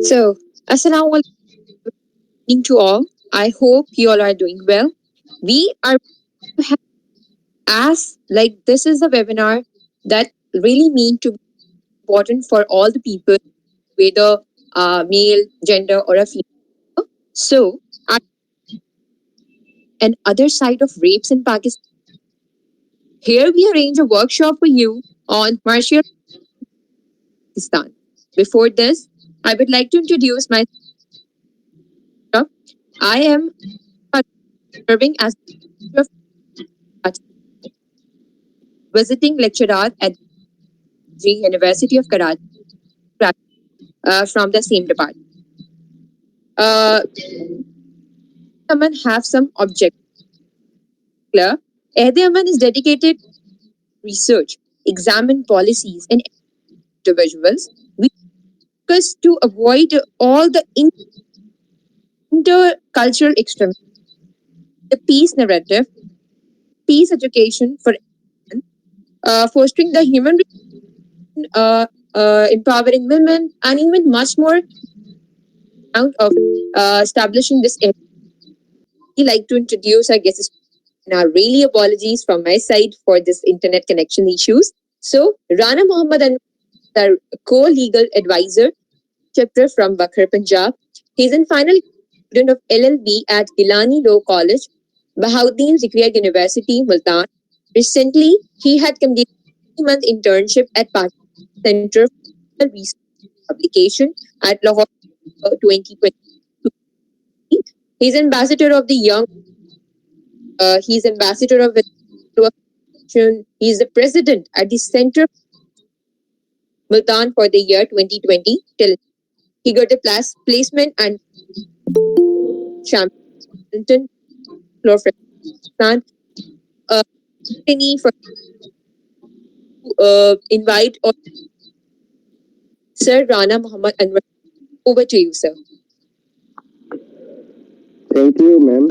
So, Assalamu alaikum to all. I hope you all are doing well. We are as like this is a webinar that really mean to be important for all the people, whether male, gender, or a female. So, at an other side of rapes in Pakistan, here we arrange a workshop for you on martial Pakistan. Before this, I would like to introduce myself. I am serving as the visiting lecturer at the University of Karachi from the same department. Uh, Aman have some object clear. Ehde Aman is dedicated to research, examine policies and individuals. We focus to avoid all the intercultural extremism, the peace narrative, peace education for everyone, fostering the human, empowering women, and even much more out of establishing this. We like to introduce our guests. Now, really apologies from my side for this internet connection issues. So, Rana Muhammad and our co-legal advisor, chapter from Bakhar, Punjab. He's in final student of LLB at Gilani Law College, Bahauddin Zikriya University, Multan. Recently, he had completed a 3-month internship at Pakistan Center for Research Publication at Lahore 2020. He's ambassador of the Young. He's ambassador of He's the president at the Center Multan for the year 2020 till he got a placement and Champton Floor Pakistan. Uh, any for invite or Sir Rana Muhammad Anwar. Over to you, sir. Thank you, ma'am.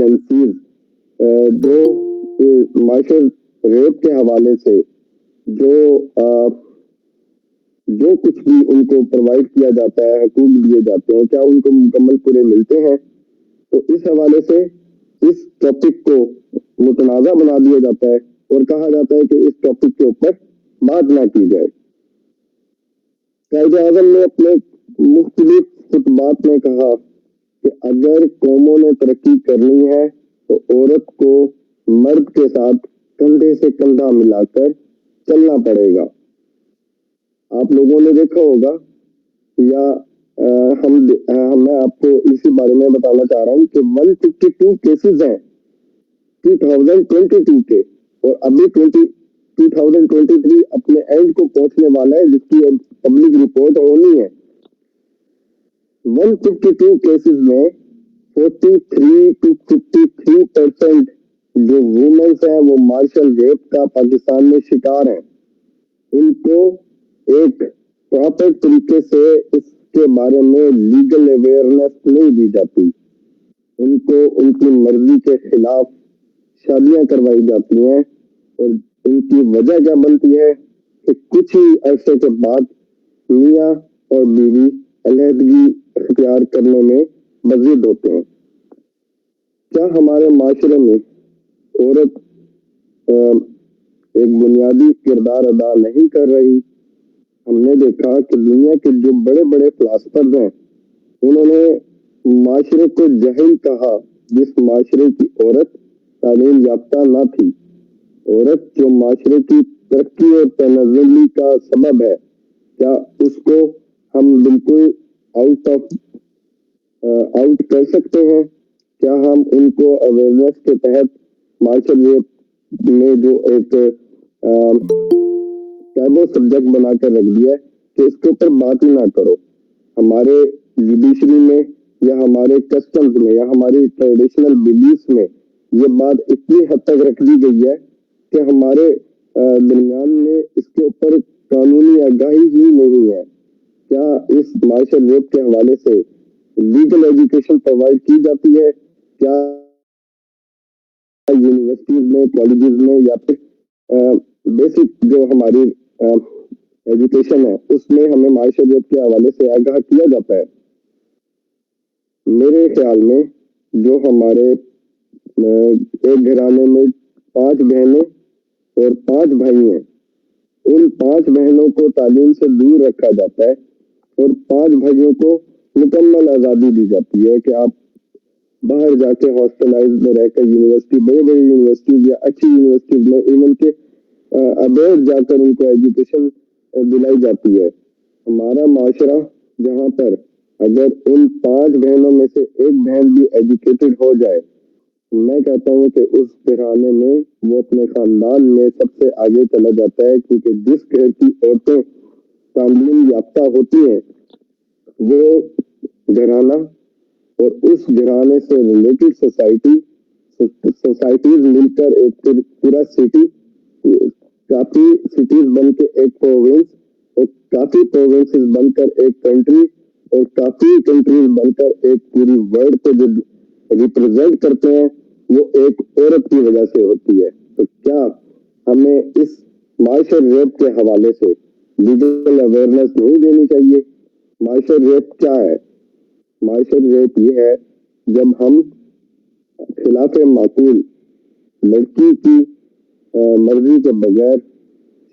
Agencies جو معاشر rape کے حوالے سے جو کچھ بھی ان کو provide کیا جاتا ہے، حقوق دیے جاتے ہیں، کیا ان کو مکمل پورے ملتے ہیں؟ تو اس حوالے سے اس ٹاپک کو متنازع بنا دیا جاتا ہے اور کہا جاتا ہے کہ اس ٹاپک کے اوپر بات نہ کی جائے۔ قائد اعظم نے اپنے مختلف خطبات میں کہا کہ اگر قوموں نے ترقی کرنی ہے تو عورت کو مرد کے ساتھ کندھے سے کندھا ملا کر چلنا پڑے گا۔ آپ لوگوں نے دیکھا ہوگا یا میں آپ کو اسی بارے میں بتانا چاہ رہا ہوں کہ 152 کیسز ہیں 2022 کے، اور ابھی 2023 اپنے اینڈ کو پہنچنے والا ہے، جس کی پبلک رپورٹ ہونی ہے۔ 152 کیسز میں 43 to 53% جو وومنس ہیں وہ مارشل ریپ کا پاکستان میں شکار ہیں۔ ان کو ایک پراپر طریقے سے اس کے بارے میں لیگل اویئرنیس نہیں دی جاتی۔ ان کو ان کی مرضی کے خلاف شادیاں کروائی جاتی ہیں، اور ان کی وجہ کیا بنتی ہے کہ کچھ ہی عرصے کے بعد میاں اور بیوی علیحدگی اختیار کرنے میں مزید ہوتے ہیں۔ کیا ہمارے معاشرے میں عورت ایک بنیادی کردار ادا نہیں کر رہی؟ ہم نے دیکھا کہ دنیا کے جو بڑے بڑے فلاسفرز ہیں انہوں نے معاشرے کو جہل کہا جس معاشرے کی عورت تعلیم یافتہ نہ تھی۔ عورت جو معاشرے کی ترقی اور تنزلی کا سبب ہے، کیا اس کو ہم بالکل آؤٹ کر سکتے ہیں؟ کیا ہم ان کو اویئرنیس کے تحت مارشل ریپ میں جو ایک ٹیبو سبجیکٹ بنا کر رکھ دیا ہے کہ اس کے اوپر بات ہی نہ کرو؟ ہمارے جوڈیشری میں یا ہمارے کسٹمز میں یا ہماری ٹریڈیشنل بلیفس میں یہ بات اتنی حد تک رکھ دی گئی ہے کہ ہمارے درمیان میں اس کے اوپر قانونی آگاہی ہی نہیں ہے۔ کیا اس مارشل ریپ کے حوالے سے لیگل ایجوکیشن پرووائڈ کی جاتی ہے؟ کیا یونیورسٹیز میں، کالجز میں، یا پھر بیسک جو ہماری ایجوکیشن ہے اس میں ہمیں معاشرت کے حوالے سے آگاہ کیا جاتا ہے؟ میرے خیال میں جو ہمارے ایک گھرانے میں 5 بہنیں اور 5 بھائی ہیں، ان 5 بہنوں کو تعلیم سے دور رکھا جاتا ہے اور 5 بھائیوں کو مکمل آزادی دی جاتی ہے کہ آپ باہر جا کے ہاسٹلائز میں رہ کر یونیورسٹی، بڑی بڑی یونیورسٹیز یا اچھی یونیورسٹیز میں ایون کے ابیض جا کر ان کو ایجوکیشن دلائی جاتی ہے۔ ہمارا معاشرہ جہاں پر اگر ان 5 بہنوں میں سے ایک بہن بھی ایجوکیٹڈ ہو جائے، میں کہتا ہوں کہ اس گھرانے میں وہ اپنے خاندان میں سب سے آگے چلا جاتا ہے، کیونکہ جس گھر کی عورتیں تعلیم یافتہ ہوتی ہیں وہ گھرانہ اور اس گھرانے سے ریلیٹڈ سوسائٹیز مل کر ایک پورا سٹی، کافی سٹیز بن کے ایک پروونس، اور کافی پروونسز بن کر ایک کنٹری، اور کافی کنٹریز بن کر ایک پوری ورلڈ کو جو ریپرزینٹ کرتے ہیں وہ ایک عورت کی وجہ سے ہوتی ہے۔ تو کیا ہمیں اس معاشر ریپ کے حوالے سے لیگل اویئرنیس نہیں دینی چاہیے؟ معاشر ریپ کیا ہے؟ معاشر ریپ یہ ہے جب ہم خلاف معقول لڑکی کی مرضی کے بغیر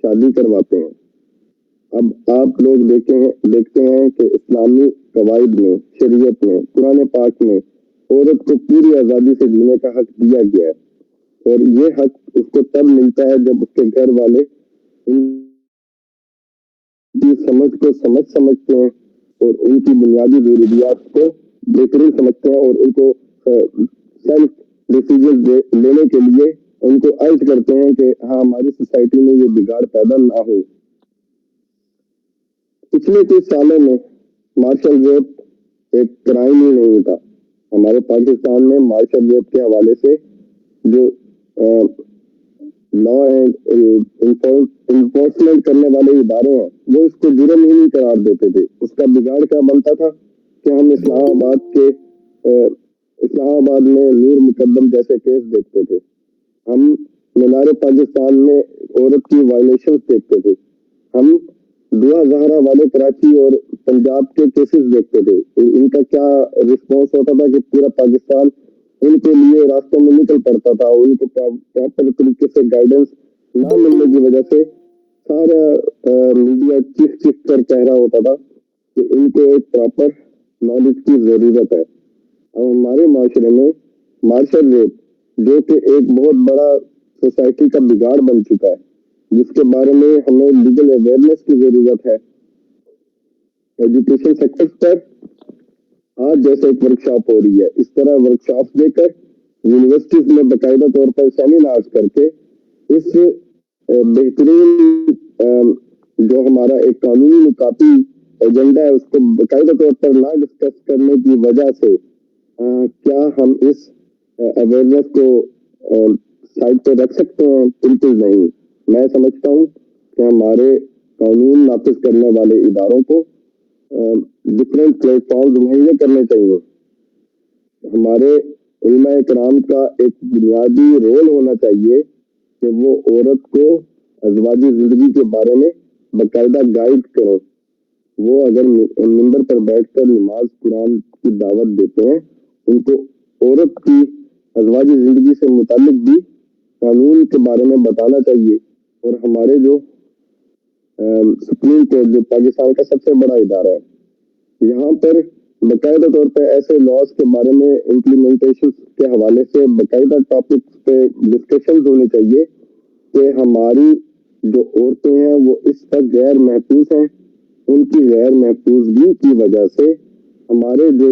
شادی کرواتے ہیں۔ اب آپ لوگ دیکھتے ہیں کہ اسلامی قواعد میں، شریعت میں، قرآن پاک میں عورت کو پوری آزادی سے جینے کا حق دیا گیا ہے، اور یہ حق اس کو تب ملتا ہے جب اس کے گھر والے ان کی سمجھ کو سمجھتے ہیں اور ان کی بنیادی ضروریات کو بہترین سمجھتے ہیں، اور ان کو سیلف ڈیسیجن لینے کے لیے ان کو ارج کرتے ہیں کہ ہاں ہماری سوسائٹی میں یہ بگاڑ پیدا نہ ہو۔ پچھلے کچھ سالوں میں مارشل ریپ ایک کرائم ہی نہیں تھا۔ ہمارے پاکستان میں مارشل ریپ کے حوالے سے جو لا انفورسمنٹ کرنے والے ادارے ہیں وہ اس کو جرم ہی نہیں قرار دیتے تھے۔ اس کا بگاڑ کیا بنتا تھا کہ ہم اسلام آباد کے اسلام آباد میں نور مقدم جیسے کیس دیکھتے تھے, ہم مینار پاکستان میں عورت کی وائلیشنز دیکھتے تھے, ہم دعا زہرا والے کراچی اور پنجاب کے کیسز دیکھتے تھے. ان کا کیا رسپانس ہوتا تھا کہ پورا پاکستان ان کے لیے راستوں میں نکل پڑتا تھا. ان کو پراپر طریقے سے گائیڈنس نہ ملنے کی وجہ سے سارا میڈیا چیخ کر کہہ رہا ہوتا تھا کہ ان کو ایک پراپر نالج کی ضرورت ہے. اور ہمارے معاشرے میں مارشل ریپ جو کہ ایک بہت بڑا سوسائٹی کا بگاڑ بن چکا ہے, جس کے بارے میں ہمیں لیگل اویئرنیس کی ضرورت ہے. ایجوکیشن سیکٹر پر آج جیسے ایک ورکشاپ ہو رہی ہے, اس طرح ورکشاپ دے کر یونیورسٹیز میں باقاعدہ طور پر سیمینارز کر کے اس بہترین جو ہمارا ایک قانونی نکاتی ایجنڈا ہے اس کو باقاعدہ طور پر نہ ڈسکس کرنے کی وجہ سے کیا ہم اس اویئرنیس کو سائڈ پہ رکھ سکتے ہیں؟ بالکل نہیں. میں سمجھتا ہوں کہ ہمارے قانون نافذ کرنے والے اداروں کو ڈفرینٹ پلیٹ فارمز مہیا کرنے چاہیے. ہمارے علماء کرام کا ایک بنیادی رول ہونا چاہیے کہ وہ عورت کو ازواجی زندگی کے بارے میں باقاعدہ گائیڈ کریں. وہ اگر ممبر پر بیٹھ کر نماز قرآن کی دعوت دیتے ہیں, ان کو عورت کی ازواجی زندگی سے متعلق بھی قانون کے بارے میں بتانا چاہیے. اور ہمارے جو سپریم کورٹ جو پاکستان کا سب سے بڑا ادارہ ہے, یہاں پر باقاعدہ طور پہ ایسے لاز کے بارے میں امپلیمنٹیشن کے حوالے سے باقاعدہ ٹاپکس پہ ڈسکشن ہونے چاہیے کہ ہماری جو عورتیں ہیں وہ اس وقت غیر محفوظ ہیں. ان کی غیر محفوظگی کی وجہ سے ہمارے جو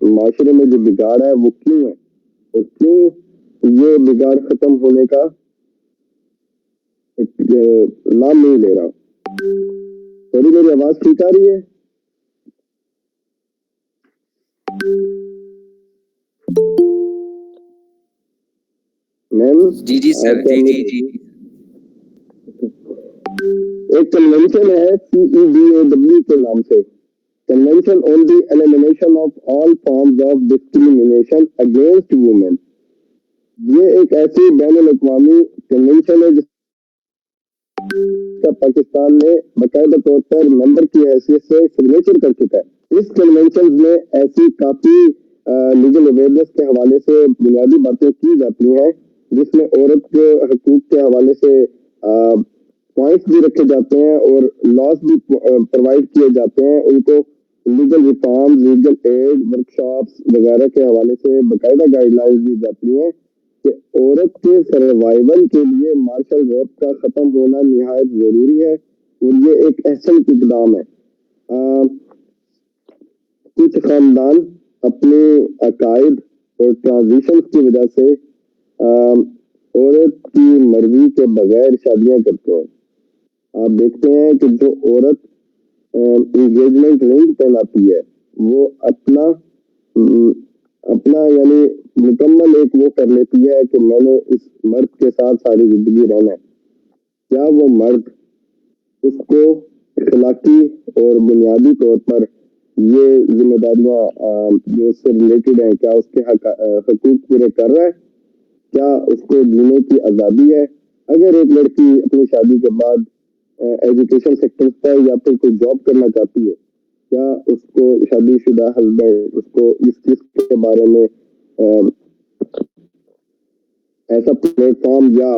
معاشرے میں جو بگاڑ ہے وہ کیوں ہے, اور کیوں یہ بگاڑ ختم ہونے کا نام نہیں لے رہا. تھوڑی میری آواز ٹھیک آ رہی ہے؟ میم جی سر, جی ایک کنونشن ہے CEDAW کے نام سے, convention on the elimination of all forms of discrimination against women. یہ ایک ایسی بین الاقوامی کنونشن ہے جس کا پاکستان نے باقاعدہ طور پر ممبر کی حیثیت سے سگنیچر کر چکا ہے. اس کنونشن میں ایسی کافی لیگل اویئرنیس کے حوالے سے بنیادی باتیں کی جاتی ہیں جس میں عورت کے حقوق کے حوالے سے پوائنٹس بھی رکھے جاتے ہیں اور لاس بھی پرووائڈ کیے جاتے ہیں. ان کو legal reform, legal aid, workshops وغیرہ کے حوالے سے باقاعدہ گائیڈ لائنز دی جاتی ہیں کہ عورت کے سروائیول کے لیے مارشل ریپ کا ختم ہونا نہایت ضروری ہے. اور یہ ایک احسن اقدام ہے. کچھ خاندان اپنے عقائد اور ٹرانزیشن کی وجہ سے عورت کی مرضی کے بغیر شادیاں کرتے ہیں. آپ دیکھتے ہیں کہ جو عورت انگیجمنٹ رنگ پہناتی ہے وہ اپنا یعنی مکمل ایک وہ کر لیتی ہے کہ میں نے اس مرد کے ساتھ ساری زندگی رہنا ہے. کیا وہ مرد اس کو اخلاقی اور بنیادی طور پر یہ ذمہ داریاں جو اس سے ریلیٹڈ ہیں کیا اس کے حقوق پورے کر رہا ہے؟ کیا اس کو جینے کی آزادی ہے؟ اگر ایک لڑکی اپنی شادی کے بعد ایجوکیشن سیکٹر پر یا پھر کوئی جاب کرنا چاہتی ہے, کیا اس کو شادی شدہ ہسبینڈ اس کو اس چیز کے بارے میں ایسا پلیٹ فارم یا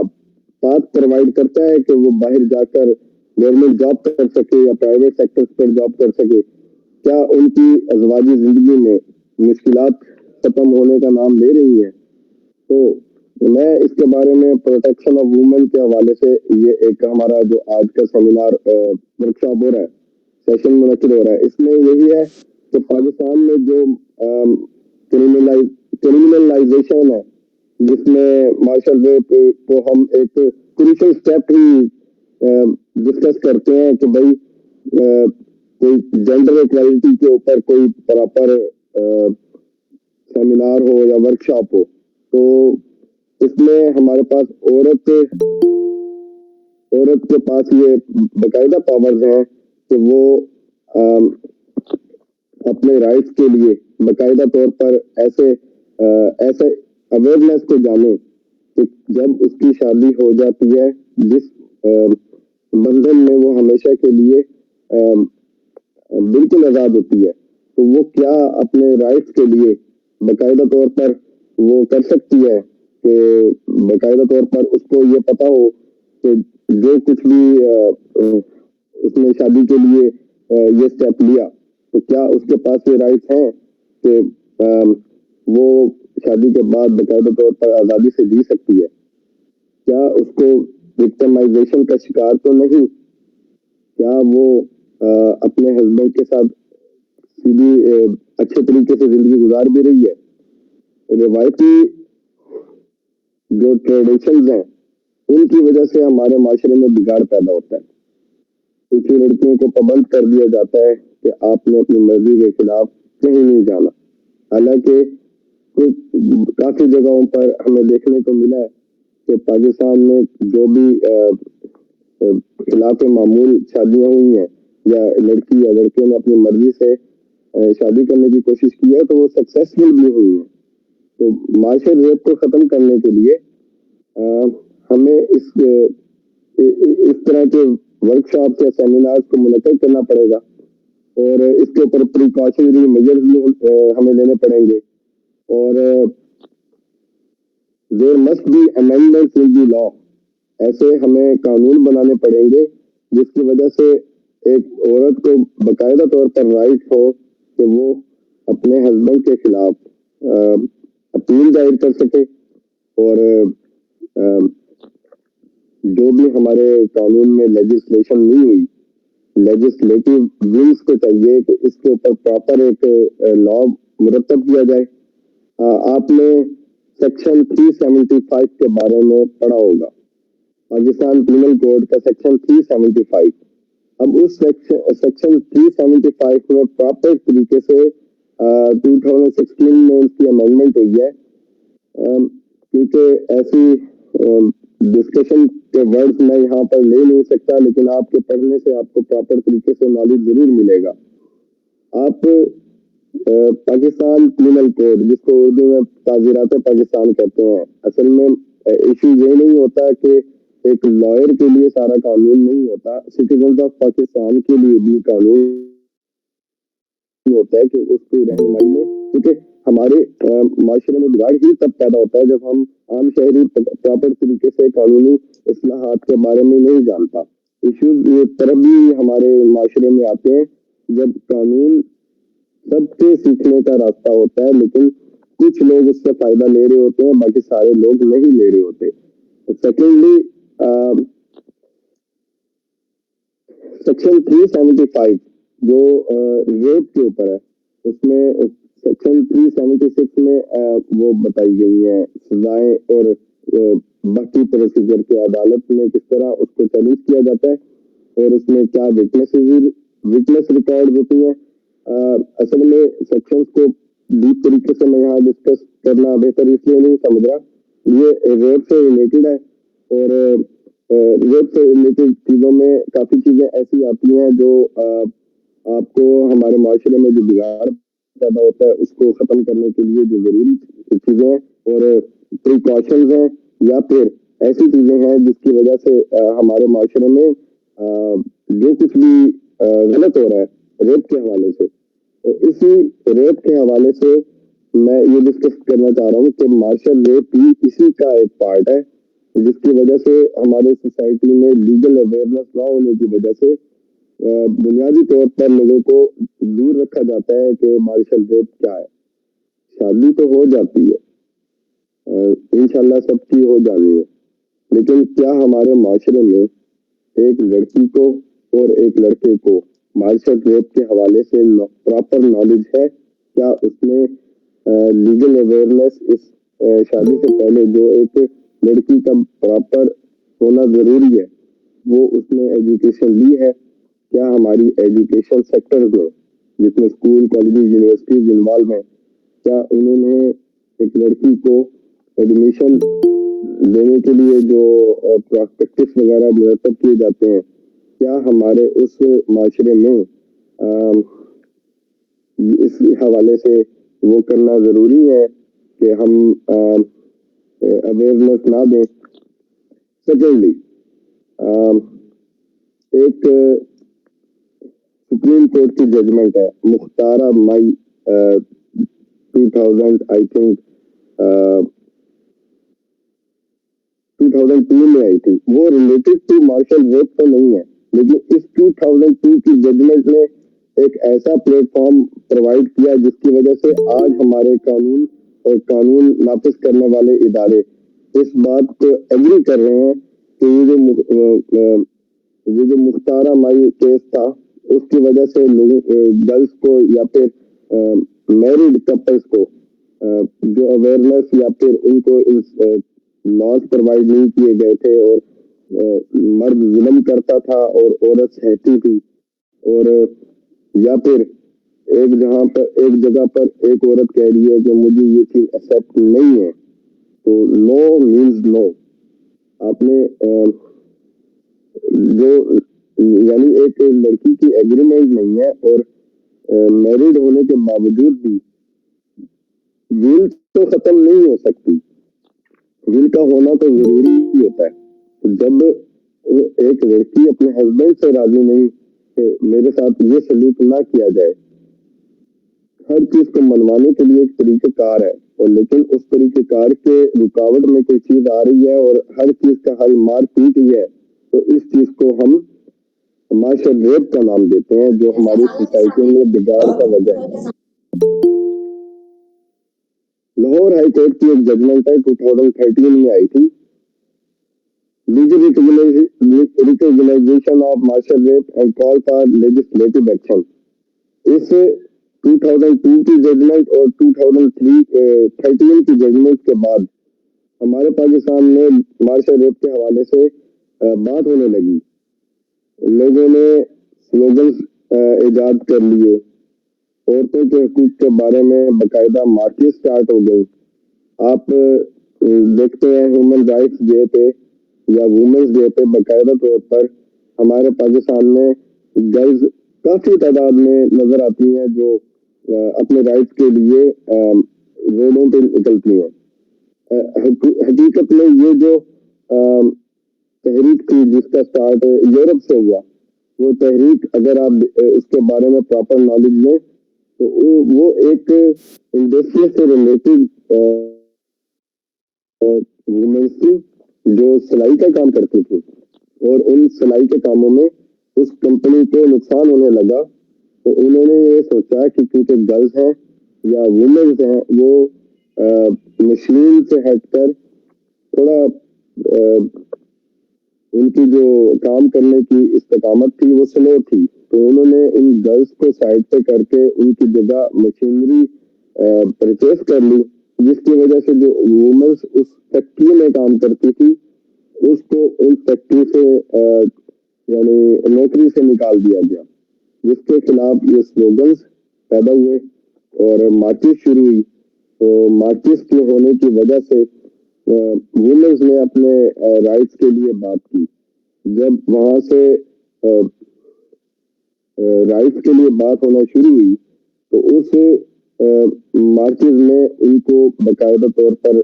پاتھ پرووائڈ کرتا ہے کہ وہ باہر جا کر گورنمنٹ جاب کر سکے یا پرائیویٹ سیکٹر پر جاب کر سکے؟ کیا ان کی ازواجی زندگی میں مشکلات ختم ہونے کا نام لے رہی ہیں؟ تو میں اس کے بارے میں پروٹیکشن آف وومن کے حوالے سے یہ ایک ہمارا جو آج کا سیمینار ورکشاپ ہو رہا ہے, سیشن منعقد ہو رہا ہے, اس میں یہی ہے کہ پاکستان میں جو کرمنلائزیشن ہے جس میں مارشل ریپ کو ہم ایک کروشل اسٹیپ ہی ڈسکس کرتے ہیں کہ بھائی کوئی جینڈر ایکوالٹی کے اوپر کوئی پراپر سیمینار ہو یا ورکشاپ ہو, تو اس میں ہمارے پاس عورت کے پاس یہ باقاعدہ پاورز ہیں کہ وہ اپنے رائٹس کے لیے باقاعدہ طور پر ایسے اویئرنیس کو جانیں کہ جب اس کی شادی ہو جاتی ہے جس بندھن میں وہ ہمیشہ کے لیے بالکل آزاد ہوتی ہے تو وہ کیا اپنے رائٹس کے لیے باقاعدہ طور پر وہ کر سکتی ہے کہ باقاعدہ طور پر اس کو یہ پتا ہو کہ جو کچھ بھی اس نے شادی کے لیے یہ اسٹیپ لیا تو کیا اس کے پاس یہ رائٹس ہیں کہ وہ شادی کے بعد باقاعدہ طور پر آزادی سے جی سکتی ہے؟ کیا اس کو وکٹمائزیشن کا شکار تو نہیں؟ کیا وہ اپنے ہسبینڈ کے ساتھ سیدھی اچھے طریقے سے زندگی گزار بھی رہی ہے؟ روایتی جو ٹریڈیشنز ہیں ان کی وجہ سے ہمارے معاشرے میں بگاڑ پیدا ہوتا ہے. کچھ لڑکیوں کو پابند کر دیا جاتا ہے کہ آپ نے اپنی مرضی کے خلاف کہیں نہیں جانا. حالانکہ کافی جگہوں پر ہمیں دیکھنے کو ملا ہے کہ پاکستان میں جو بھی خلاف معمول شادیاں ہوئی ہیں یا لڑکی یا لڑکے نے اپنی مرضی سے شادی کرنے کی کوشش کی ہے تو وہ سکسیسفل بھی ہوئی ہیں. تو معاشر ریپ کو ختم کرنے کے لیے ہمیں اس طرح کے ورک شاپ یا سیمینار کو منعقد کرنا پڑے گا اور اس کے اوپر پریکاشنری میجرز بھی ہمیں لینے پڑیں گے اور دیر مسٹ بی امینڈمنٹس ان دی لا. ایسے ہمیں قانون بنانے پڑیں گے جس کی وجہ سے ایک عورت کو باقاعدہ طور پر رائٹ ہو کہ وہ اپنے ہسبینڈ کے خلاف اپیل دائر کر سکے اور جو بھی ہمارے قانون میں لیجسلیشن نہیں ہوئی لیجسلیٹو ولز کو چاہیے کہ اس کے اوپر پراپر ایک لا مرتب کیا جائے. آپ نے سیکشن 375 کے بارے میں پڑھا ہوگا, پاکستان پینل کوڈ کا سیکشن 375. اب اس سیکشن 375 میں پراپر طریقے سے 2016 میں اس کی امینڈمنٹ ہوئی ہے کیونکہ ایسی ڈسکشن کے ورڈز میں یہاں پر لے نہیں سکتا لیکن آپ کے پڑھنے سے آپ کو پراپر طریقے سے نالج ضرور ملے گا. آپ پاکستان پینل کوڈ جس کو اردو میں تعزیرات پاکستان کہتے ہیں, اصل میں ایشو یہ نہیں ہوتا کہ ایک لائر کے لیے سارا قانون نہیں ہوتا, سٹیزنز آف پاکستان کے لیے بھی قانون ہوتا ہے کہ اس کی رہنمائی میں, کیونکہ ہمارے معاشرے میں بگاڑ ہی تب پیدا ہوتا ہے جب ہم عام شہری پراپر طریقے سے قانونی اصلاحات کے بارے میں نہیں جانتا. ایشوز یہ طرف بھی ہمارے معاشرے میں آتے ہیں جب قانون سب کے سیکھنے کا راستہ ہوتا ہے لیکن کچھ لوگ اس سے فائدہ لے رہے ہوتے ہیں, باقی سارے لوگ نہیں لے رہے ہوتے. سیکنڈلی سیکشن 375 جو ریپ کے اوپر ہے اس میں سیکشن 376 میں وہ بتائی گئی ہیں سزائیں اور باقی پروسیجر کے عدالت میں کس طرح اس کو چیلنج کیا جاتا ہے اور اس میں کیا وٹنس ریکارڈ ہوتی ہیں. اصل میں سیکشنز کو ڈیپ طریقے سے میں یہاں ڈسکس کرنا بہتر اس لیے نہیں سمجھ رہا, یہ ریپ سے ریلیٹڈ ہے اور ریپ سے ریلیٹڈ چیزوں میں کافی چیزیں ایسی آتی ہیں جو آپ کو ہمارے معاشرے میں جو بگاڑ پیدا ہوتا ہے اس کو ختم کرنے کے لیے جو ضروری چیزیں ہیں اور پریکاشنز ہیں یا پھر ایسی چیزیں ہیں جس کی وجہ سے ہمارے معاشرے میں جو کچھ بھی غلط ہو رہا ہے ریپ کے حوالے سے, اسی ریپ کے حوالے سے میں یہ ڈسکس کرنا چاہ رہا ہوں کہ مارشل ریپ بھی اسی کا ایک پارٹ ہے جس کی وجہ سے ہمارے سوسائٹی میں لیگل اویئرنیس نہ ہونے کی وجہ سے بنیادی طور پر لوگوں کو دور رکھا جاتا ہے کہ مارشل ریپ کیا ہے. شادی تو ہو جاتی ہے انشاءاللہ سب کی ہو جانی ہے, لیکن کیا ہمارے معاشرے میں ایک لڑکی کو اور ایک لڑکے کو مارشل ریپ کے حوالے سے پراپر نالج ہے؟ کیا اس نے لیگل اویئرنیس اس شادی سے پہلے جو ایک لڑکی کا پراپر ہونا ضروری ہے وہ اس نے ایجوکیشن لی ہے؟ کیا ہماری ایجوکیشن سیکٹر میں جس میں اسکول کالجز یونیورسٹیز انوالو ہیں کیا انہوں نے ایک لڑکی کو ایڈمیشن لینے کے لیے جو پراسپیکٹس وغیرہ مرتب کیے جاتے ہیں کیا ہمارے اس معاشرے میں اس حوالے سے وہ کرنا ضروری ہے کہ ہم اویئرنیس نہ دیں. سیکنڈلی, ایک سپریم کورٹ کی ججمنٹ ہے مختارہ مئی 2000 آئی تھنک 2002 میں آئی تھی. وہ ریلیٹڈ ٹو مارشل ریپ تو نہیں ہے, لیکن اس 2002 کی ججمنٹ نے ایک ایسا پلیٹ فارم پرووائڈ کیا جس کی وجہ سے آج ہمارے قانون اور قانون نافذ کرنے والے ادارے اس بات کو ایگری کر رہے ہیں کہ یہ جو مختارہ مائی کیس تھا اس کی وجہ سے لوگوں گرلس کو یا پھر میریڈ کپلس کو جو اویئرنیس یا پھر ان کو لاز پرووائڈ نہیں کیے گئے تھے, اور مرد ظلم کرتا تھا اور عورت سہتی تھی, اور یا پھر ایک جگہ پر ایک عورت کہہ رہی ہے کہ مجھے یہ چیز ایکسیپٹ نہیں ہے. تو نو مینز نو. آپ نے جو یعنی ایک لڑکی کی ایگریمنٹ نہیں ہے اور میرڈ ہونے کے باوجود بھی ویل تو ختم نہیں ہو سکتی. ویل کا ہونا تو ضروری ہوتا ہے. جب ایک لڑکی اپنے ہسبینڈ سے راضی نہیں کہ میرے ساتھ یہ سلوک نہ کیا جائے, ہر چیز کو منوانے کے لیے ایک طریقہ کار ہے, اور لیکن اس طریقہ کار کے رکاوٹ میں کوئی چیز آ رہی ہے اور ہر چیز کا حل مار پیٹ ہی ہے, تو اس چیز کو ہم مارشل ریپ کا نام دیتے ہیں, جو ہماری سوسائٹی میں بگاڑ کا وجہ ہے. لاہور ہائی کورٹ کی ایک ججمنٹ ہے 2013 میں آئی تھی, legal recognition of marital rape and call for legislative action. اس 2002 کی ججمنٹ اور 2013 کی ججمنٹ کے بعد ہمارے پاکستان میں مارشل ریپ کے حوالے سے بات ہونے لگی. لوگوں نے سلوگنز ایجاد کر لیے, عورتوں کے حقوق کے بارے میں باقاعدہ مارچز اسٹارٹ ہو گئی. آپ دیکھتے ہیں ہیومن رائٹس ڈے پہ یا وومنس ڈے پہ باقاعدہ طور پر ہمارے پاکستان میں گرلز کافی تعداد میں نظر آتی ہیں جو اپنے رائٹس کے لیے روڈوں پہ نکلتی ہیں. حقیقت میں یہ جو تحریک تھی جس کا سٹارٹ یورپ سے ہوا, وہ تحریک اگر آپ اس کے بارے میں پراپر نالج لیں تو وہ ایک انڈسٹری سے ریلیٹڈ وومنس تھی جو سلائی کا کام کرتی تھی, اور ان سلائی کے کاموں میں اس کمپنی کو نقصان ہونے لگا, تو انہوں نے یہ سوچا کہ کیونکہ گرلز ہیں یا وومنس ہیں وہ مشین سے ہٹ کر تھوڑا ان کی جو کام کرنے کی استقامت تھی وہ سلو تھی, تو انہوں نے ان گرلز کو سائڈ پہ کر کے ان کی جگہ مشینری پرچیز کر لی, جس کی وجہ سے جو وومنس اس فیکٹری میں کام کرتی تھی اس کو ان فیکٹری سے یعنی نوکری سے نکال دیا گیا, جس کے خلاف یہ سلوگنز پیدا ہوئے اور مارچز شروع ہوئی. تو مارچز کے ہونے کی وجہ سے وومنز نے اپنے رائٹس کے لیے بات کی. جب وہاں سے رائٹس کے لیے بات ہونا شروع ہوئی تو اس مارچز میں ان کو باقاعدہ طور پر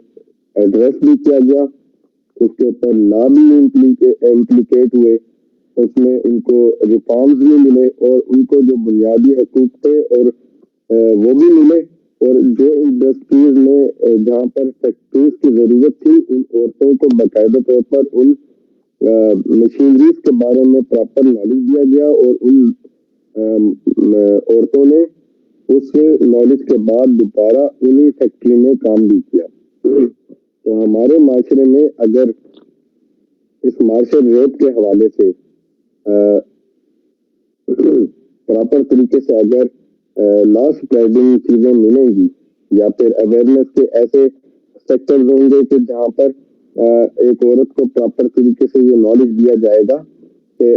ایڈریس بھی کیا گیا, اس کے اوپر لا بھی امپلیکیٹ ہوئے, اس میں ان کو ریفارمز بھی ملے اور ان کو جو بنیادی حقوق تھے اور وہ بھی ملے, اور جو انڈسٹریز میں جہاں پر فیکٹریز کی ضرورت تھی ان عورتوں کو باقاعدہ طور پر ان مشینریز کے بارے میں پراپر نالج دیا گیا, اور ان عورتوں نے اس نالج کے بعد دوبارہ انہی فیکٹری میں کام بھی کیا. تو ہمارے معاشرے میں اگر اس مارشل ریپ کے حوالے سے پراپر طریقے سے اگر لا اسپریڈنگ چیزیں ملیں گی یا پھر اویئرنیس کے ایسے سیکٹرز ہوں گے کہ جہاں پر ایک عورت کو پراپر طریقے سے یہ نالج دیا جائے گا کہ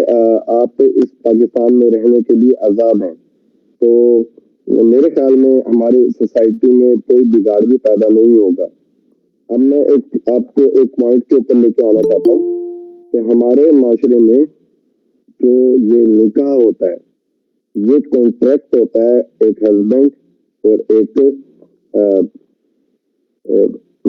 آپ اس پاکستان میں رہنے کے لیے آزاد ہیں, تو میرے خیال میں ہماری سوسائٹی میں کوئی بگاڑ بھی پیدا نہیں ہوگا. اب میں آپ کو ایک پوائنٹ کے اوپر لے کے آنا چاہتا ہوں کہ ہمارے معاشرے میں جو یہ نکاح ہوتا ہے یہ کانٹریکٹ ہوتا ہے ایک ہسبینڈ اور ایک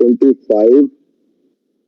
25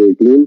18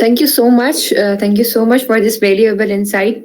Thank you so much for this valuable insight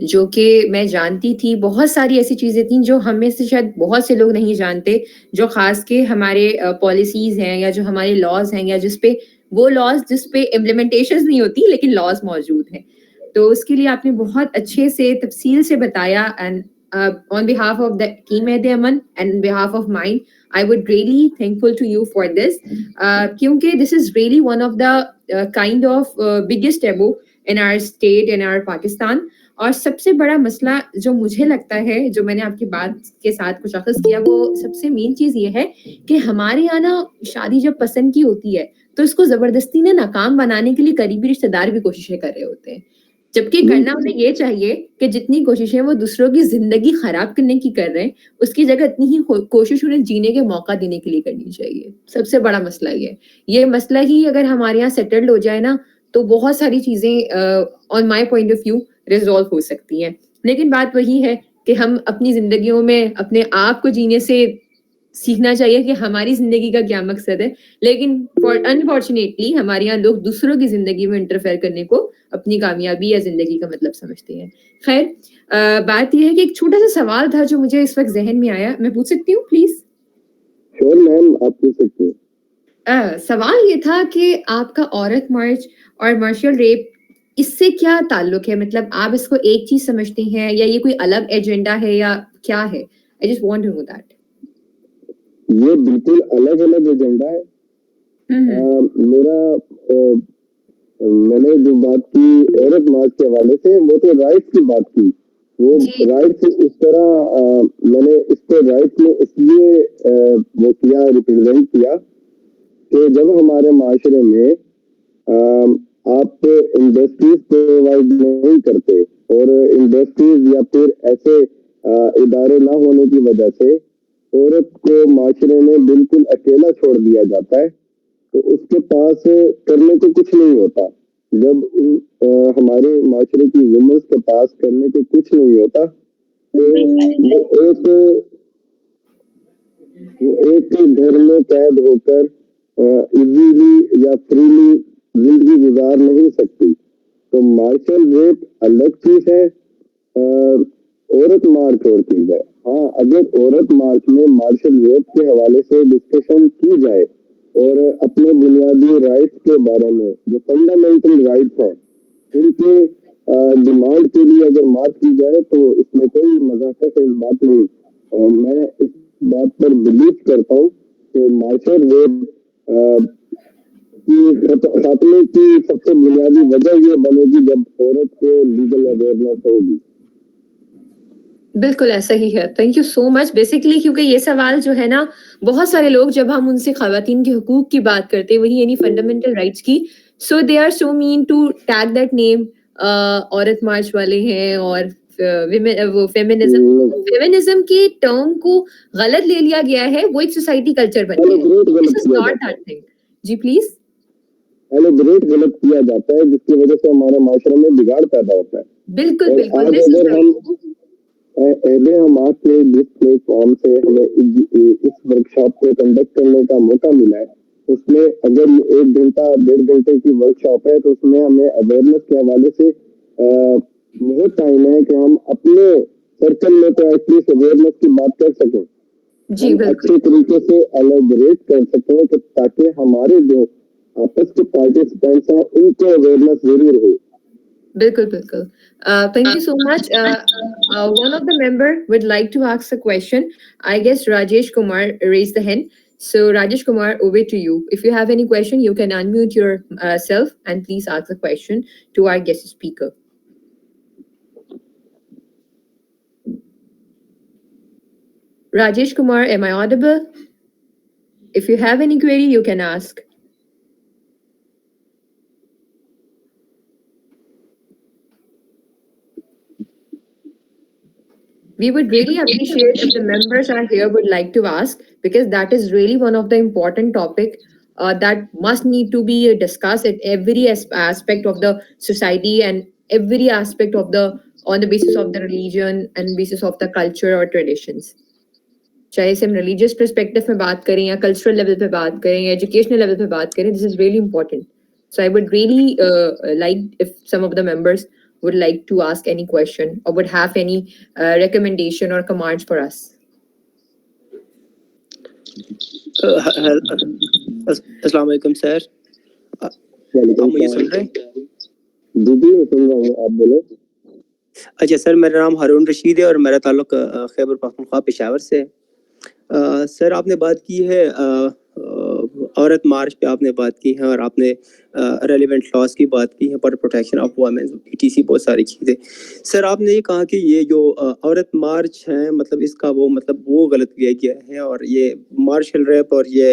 جو کہ میں جانتی تھی. بہت ساری ایسی چیزیں تھیں جو ہم میں سے شاید بہت سے لوگ نہیں جانتے, جو خاص کے ہمارے پالیسیز ہیں یا جو ہمارے لاز ہیں یا جس پہ وہ لاز جس پہ امپلیمنٹیشنز نہیں ہوتی لیکن لاز موجود ہیں. تو اس کے لیے آپ نے بہت اچھے سے تفصیل سے بتایا. And on behalf of the team at Aman and on behalf of mine, I would really thankful to you for this. Kyunki this is really one of the kind of biggest taboo in our state, in our Pakistan. اور سب سے بڑا مسئلہ جو مجھے لگتا ہے, جو میں نے آپ کی بات کے ساتھ کچھ اخذ کیا, وہ سب سے مین چیز یہ ہے کہ ہمارے یہاں نا شادی جب پسند کی ہوتی ہے تو اس کو زبردستی نے ناکام بنانے کے لیے قریبی رشتے دار بھی کوششیں کر رہے ہوتے ہیں, جبکہ کرنا انہیں یہ چاہیے کہ جتنی کوششیں وہ دوسروں کی زندگی خراب کرنے کی کر رہے ہیں, اس کی جگہ اتنی ہی کوشش انہیں جینے کے موقع دینے کے لیے کرنی چاہیے. سب سے بڑا مسئلہ یہ مسئلہ ہی اگر ہمارے یہاں سیٹلڈ ہو جائے نا تو بہت ساری چیزیں on my point of view resolve ہو سکتی ہیں. لیکن بات وہی ہے کہ ہم اپنی زندگیوں میں اپنے آپ کو جینے سے سیکھنا چاہیے کہ ہماری زندگی کا کیا مقصد ہے, لیکن انفارچونیٹلی ہمارے یہاں لوگ دوسروں کی زندگی میں انٹرفیئر کرنے کو اپنی کامیابی یا زندگی کا مطلب سمجھتے ہیں. خیر, بات یہ ہے کہ ایک چھوٹا سا سوال تھا جو مجھے اس وقت ذہن میں آیا, میں پوچھ سکتی ہوں پلیز؟ شور میم, آپ پوچھ سکتی ہیں. سوال یہ تھا کہ آپ کا عورت مارچ اور مارشل ریپ اس سے کیا تعلق ہے؟ مطلب آپ اس کو ایک چیز سمجھتے ہیں یا یہ کوئی الگ ایجنڈا ہے یا کیا ہے؟ I just want to know that. یہ بالکل الگ الگ ایجنڈا ہے. میں نے جو بات کی عورت مارچ کے حوالے سے, وہ تو رائٹس کی بات کی. وہ رائٹس اس طرح میں نے اس کو رائٹس میں اس لیے وہ کیا, ریپرزینٹ کیا کہ جب ہمارے معاشرے میں آپ انڈسٹریز پرووائڈ نہیں کرتے اور انڈسٹریز یا پھر ایسے ادارے نہ ہونے کی وجہ سے عورت کو معاشرے میں بالکل اکیلا چھوڑ دیا جاتا ہے, تو اس کے پاس کرنے کو کچھ نہیں ہوتا. جب ہمارے معاشرے کی وومنس کے پاس کرنے کو کچھ نہیں ہوتا تو وہ ایک گھر میں قید ہو کر ایزیلی یا فریلی زندگی گزار نہیں سکتی. تو مارشل ریپ الگ چیز ہے, عورت مارچ اور چیز ہے. ہاں, اگر عورت مارچ میں مارشل ریپ کے حوالے سے ڈسکشن کی جائے اور اپنے بنیادی رائٹس کے بارے میں, جو فنڈامنٹل رائٹس ہیں, ان کے ڈیمانڈ کے لیے اگر مارچ کی جائے تو اس میں کوئی مذاق سے اس بات نہیں. میں اس بات پر بلیو کرتا ہوں کہ مارشل ریپ خاتمے کی سب سے بنیادی وجہ یہ بنے گی جب عورت کو لیگل اویئرنیس ہوگی. بالکل ایسا ہی ہے. Thank you so much. Basically کیونکہ یہ سوال جو ہے نا, بہت سارے لوگ جب ہم ان سے خواتین کے حقوق کی بات کرتے, وہی یعنی فنڈامنٹل رائٹس کی, so they are so mean to tag that name. Aurat March والے ہیں اور فیمنزم کی ٹرم کو غلط لے لیا گیا ہے, وہ ایک سوسائٹی کلچر بن گیا. جی پلیز. سیلیبریٹ غلط کیا جاتا ہے جس کی وجہ سے ہمارے معاشرے میں بگاڑ پیدا ہوتا ہے. بالکل بالکل. ہم آج کے جس پلیٹ فارم سے ہمیں اس ورکشاپ کو کنڈکٹ کرنے کا موقع ملا ہے, اس میں اگر 1 گھنٹہ 1.5 گھنٹے کی ورکشاپ ہے تو اس میں ہمیں اویئرنیس کے حوالے سے بہت ٹائم ہے کہ ہم اپنے سرکل میں تو ایٹ لیسٹ اویئرنیس کی بات کر سکیں, اچھے طریقے سے ایلیبریٹ کر سکیں کہ تاکہ ہمارے جو آپس کے پارٹیسپینٹس ہیں ان کو اویئرنیس ضرور ہو. بالکل بالکل. Thank you so much. One of the member would like to ask a question. I guess Rajesh Kumar raised the hand. So Rajesh Kumar, over to you. If you have any question, you can unmute yourself and please ask the question to our guest speaker. Rajesh Kumar, am I audible? If you have any query, you can ask. We would really appreciate if the members are here would like to ask, because that is really one of the important topic that must need to be discussed at every aspect of the society and every aspect of on the basis of the religion and basis of the culture or traditions. چاہے سے ہم religious perspective میں بات کریں یا cultural level پہ بات کریں یا ایجوکیشنل لیول پہ بات کریں, this is really important. So I would really like if some of the members would like to ask any question or would have any recommendation or commands for us. السلام علیکم سر. آپ مجھے سن رہے ہیں؟ جی جی میں سن رہا ہوں, آپ بولیں. اچھا سر, میرا نام ہارون رشید ہے اور میرا تعلق خیبر پختونخوا پشاور سے ہے. سر آپ نے بات کی ہے عورت مارچ پہ آپ نے بات کی ہے اور آپ نے ریلیونٹ لاس کی بات کی ہے for protection of women ETC بہت ساری چیزیں. سر آپ نے یہ کہا کہ یہ جو عورت مارچ ہے مطلب اس کا وہ غلط کیا گیا ہے اور یہ مارشل ریپ اور یہ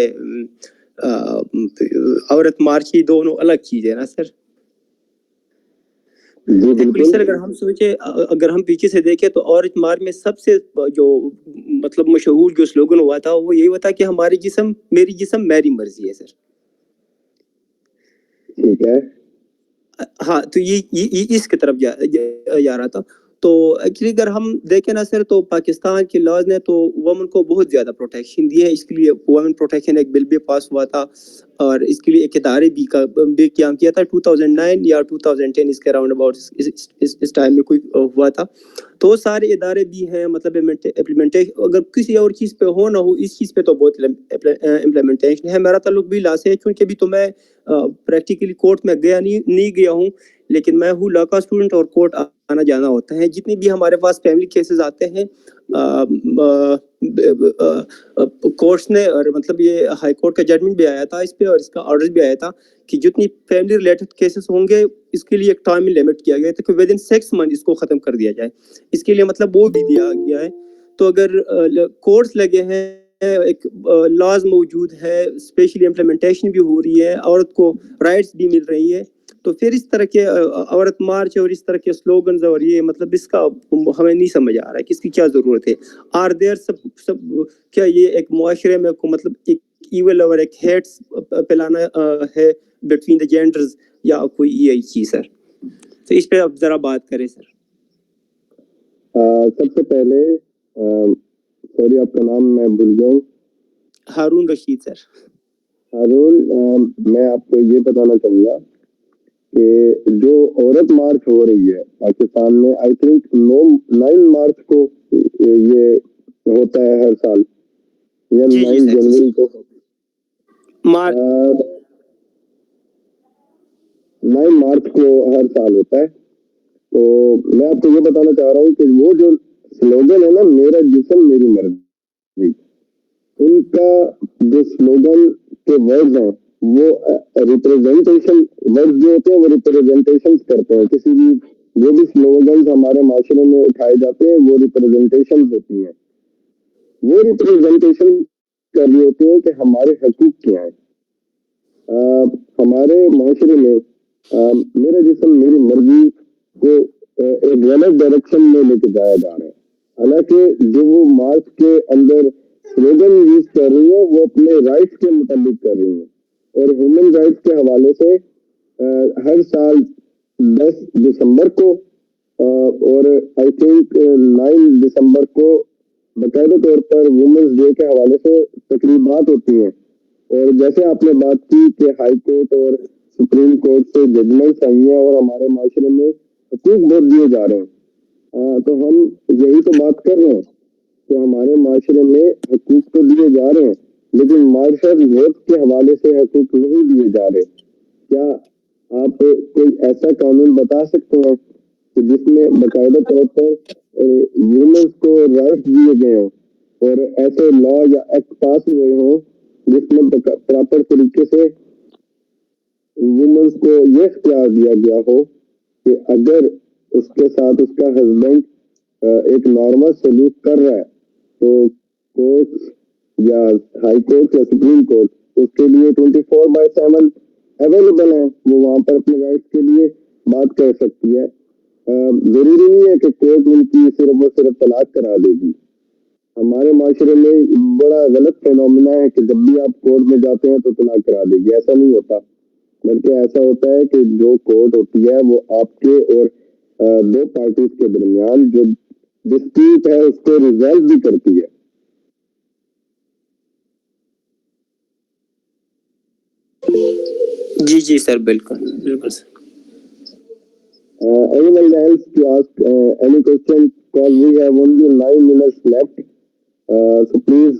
عورت مارچ یہ دونوں الگ چیزیں نا سر؟ سر اگر ہم سوچے, اگر ہم پیچھے سے دیکھیں تو عورت مارچ میں سب سے جو مطلب مشہور جو سلوگن ہوا تھا وہ یہی ہوا تھا کہ ہماری جسم میری جسم میری مرضی ہے سر. ٹھیک ہے, ہاں تو یہ اس کی طرف جا رہا تھا. تو ایکچولی اگر ہم دیکھیں نا سر تو پاکستان کے لاز نے تو وومن کو بہت زیادہ پروٹیکشن دی ہے. اس کے لیے وومن پروٹیکشن ایک بل بھی پاس ہوا تھا اور اس کے لیے ایک ادارے بھی قیام کیا تھا 2009 یا 2010 اس کے راؤنڈ اباؤٹ اس ٹائم میں کوئی ہوا تھا. تو سارے ادارے بھی ہیں مطلب امپلیمنٹیشن اگر کسی اور چیز پہ ہو نہ ہو اس چیز پہ تو بہت امپلیمنٹیشن ہے. میرا تعلق بھی لا سے ہے کیونکہ ابھی تو میں پریکٹیکلی کورٹ میں نہیں گیا ہوں, لیکن میں ہوں لا کا اسٹوڈنٹ اور کورٹ آنا جانا ہوتا ہے. جتنی بھی ہمارے پاس فیملی کیسز آتے ہیں کورٹس نے اور مطلب یہ ہائی کورٹ کا ججمنٹ بھی آیا تھا اس پہ اور اس کا آرڈر بھی آیا تھا کہ جتنی فیملی ریلیٹڈ کیسز ہوں گے اس کے لیے ایک ٹائم لمٹ کیا گیا تھا کہ ود ان 6 months اس کو ختم کر دیا جائے. اس کے لیے مطلب وہ بھی دیا گیا ہے. تو اگر کورٹس لگے ہیں, ایک لاز موجود ہے, اسپیشلی امپلیمنٹیشن بھی ہو رہی ہے, عورت کو رائٹس بھی مل رہی ہے, تو پھر اس طرح کے عورت مارچ اور اس طرح کے سلوگنز اور یہ مطلب اس کا ہمیں نہیں سمجھ آ رہا ہے کہ اس کی کیا ضرورت ہے. آر دیر سب کیا یہ ایک معاشرے میں مطلب ایک ایول اور ایک ہیٹس پھیلانا ہے بٹوین دا جینڈرز یا کوئی یہ چیز سر؟ تو اس پہ آپ ذرا بات کریں سر. سب سے پہلے سوری آپ کا نام میں بھول گیا ہوں. ہارون رشید سر. ہارون, میں آپ کو یہ بتانا چاہوں گا کہ جو عورت مارچ ہو رہی ہے پاکستان میں آئی تھنک 9 مارچ کو یہ ہوتا ہے ہر سال یا 9 جنوری کو 9 مارچ کو ہر سال ہوتا ہے. تو میں آپ کو یہ بتانا چاہ رہا ہوں کہ وہ جو سلوگن ہے نا میرا جسم میری مرضی, ان کا جو سلوگن کے ورڈز ہیں وہ ریپرزینٹیشن ورڈ جو ہوتے ہیں وہ ریپرزینٹیشن کرتے ہیں. کسی بھی جو بھی سلوگنز ہمارے معاشرے میں اٹھائے جاتے ہیں وہ ریپرزینٹیشن ہوتی ہیں. وہ ریپرزینٹیشن کر رہے ہوتے ہیں کہ ہمارے حقوق کیا ہیں. ہمارے معاشرے میں میرا جسم میری مرضی کو ایک غلط ڈائریکشن میں لے کے جایا جا رہا ہے. حالانکہ جو وہ مارچ کے اندر سلوگن یوز کر رہی ہیں وہ اپنے رائٹس کے متعلق کر رہی ہیں اور ہیومن رائٹس کے حوالے سے ہر سال 10 دسمبر کو اور آئی تھنک 9 دسمبر کو باقاعدہ طور پر وومنس ڈے کے حوالے سے تقریبات ہوتی ہیں. اور جیسے آپ نے بات کی کہ ہائی کورٹ اور سپریم کورٹ سے ججمنٹس آئی ہیں اور ہمارے معاشرے میں حقوق بہت دیے جا رہے ہیں, تو ہم یہی تو بات کر رہے ہیں کہ ہمارے معاشرے میں حقوق تو دیے جا رہے ہیں لیکن مارشل ریپ کے حوالے سے حقوق نہیں دیے جا رہے. کیا آپ کوئی ایسا قانون بتا سکتے ہیں کہ جس میں باقاعدہ طور پر وومنس کو رائٹ دیے گئے ہوں اور ایسے لا یا ایکٹ پاس ہوئے ہوں جس میں پراپر طریقے سے وومنس کو یہ اختیار دیا گیا ہو کہ اگر اس کے ساتھ اس کا ہسبینڈ ایک نارمل سلوک کر رہا ہے تو کورٹ یا ہائی کورٹ یا سپریم کورٹ اس کے لیے 24/7 اویلیبل ہے, وہ وہاں پر اپنے رائٹس کے لیے بات کر سکتی ہے. ضروری نہیں ہے کہ کورٹ ان کی صرف اور صرف طلاق کرا دے گی. ہمارے معاشرے میں بڑا غلط فینومینا ہے کہ جب بھی آپ کورٹ میں جاتے ہیں تو طلاق کرا دے گی. ایسا نہیں ہوتا, بلکہ ایسا ہوتا ہے کہ جو کورٹ ہوتی ہے وہ آپ کے اور 2 پارٹیز کے درمیان جو ڈسپیوٹ ہے اس کو ریزالو بھی کرتی ہے. جی سر, بالکل بالکل سر. ایونل else to ask any question? Because we have only 9 minutes left. So please.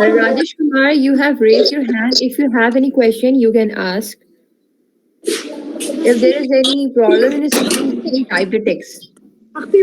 Rajesh Kumar, you have raised your hand. If you have any question, you can ask. If there is any problem in the screen, you can type the text. Okay.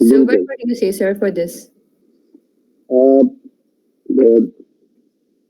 So what do you say, sir, for this?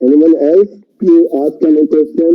Anyone else to ask any question?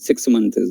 6 months।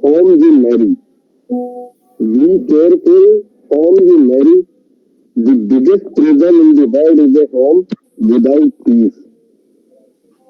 whom you marry. Be careful whom you marry. The biggest prison in the world is a home without peace.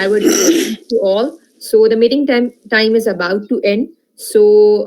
I would thank you all. So the meeting time is about to end. So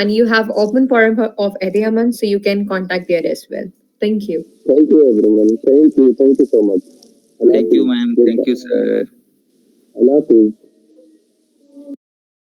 and you have open forum of Ediaman, so you can contact there as well. Thank you. Thank you everyone. Thank you so much. Thank you ma'am. Thank you sir. Allah Hafiz.